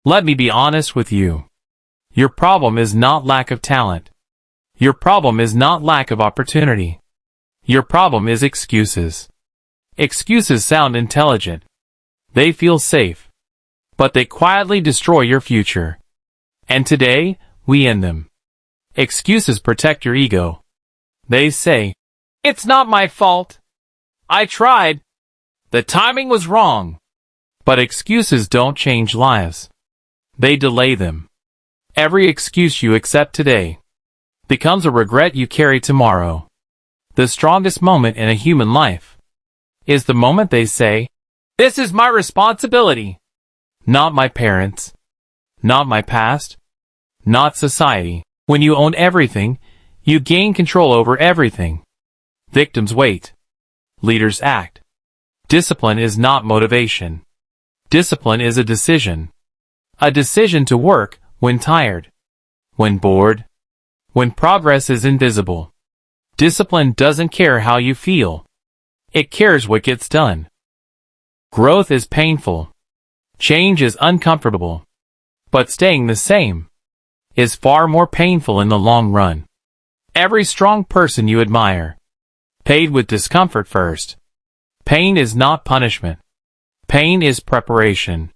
Let me be honest with you. Your problem is not lack of talent. Your problem is not lack of opportunity. Your problem is excuses. Excuses sound intelligent. They feel safe. But they quietly destroy your future. And today, we end them. Excuses protect your ego. They say, "It's not my fault. I tried. The timing was wrong." But excuses don't change lives. They delay them. Every excuse you accept today becomes a regret you carry tomorrow. The strongest moment in a human life is the moment they say, "This is my responsibility." Not my parents. Not my past. Not society. When you own everything, you gain control over everything. Victims wait. Leaders act. Discipline is not motivation. Discipline is a decision. A decision to work when tired, when bored, when progress is invisible. Discipline doesn't care how you feel. It cares what gets done. Growth is painful. Change is uncomfortable. But staying the same is far more painful in the long run. Every strong person you admire paid with discomfort first. Pain is not punishment. Pain is preparation.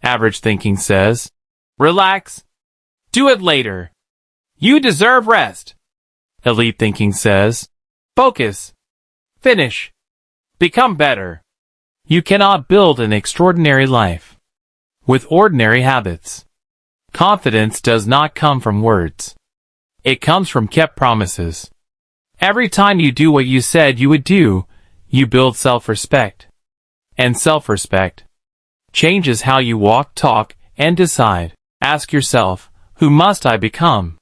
Average thinking says, "Relax. Do it later. You deserve rest." Elite thinking says, "Focus. Finish. Become better." You cannot build an extraordinary life with ordinary habits. Confidence does not come from words. It comes from kept promises. Every time you do what you said you would do, you build self-respect. And self-respect changes how you walk, talk, and decide. Ask yourself, who must I become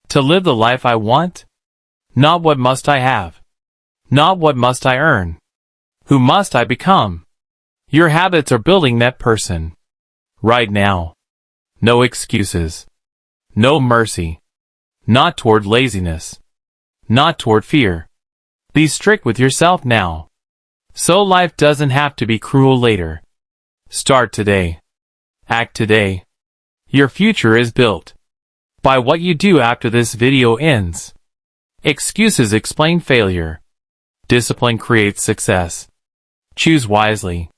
to live the life I want? Not what must I have. Not what must I earn. Who must I become? Your habits are building that person. Right now. No excuses. No mercy. Not toward laziness. Not toward fear. Be strict with yourself now. So life doesn't have to be cruel later. Start today. Act today. Your future is built by what you do after this video ends. Excuses explain failure. Discipline creates success. Choose wisely.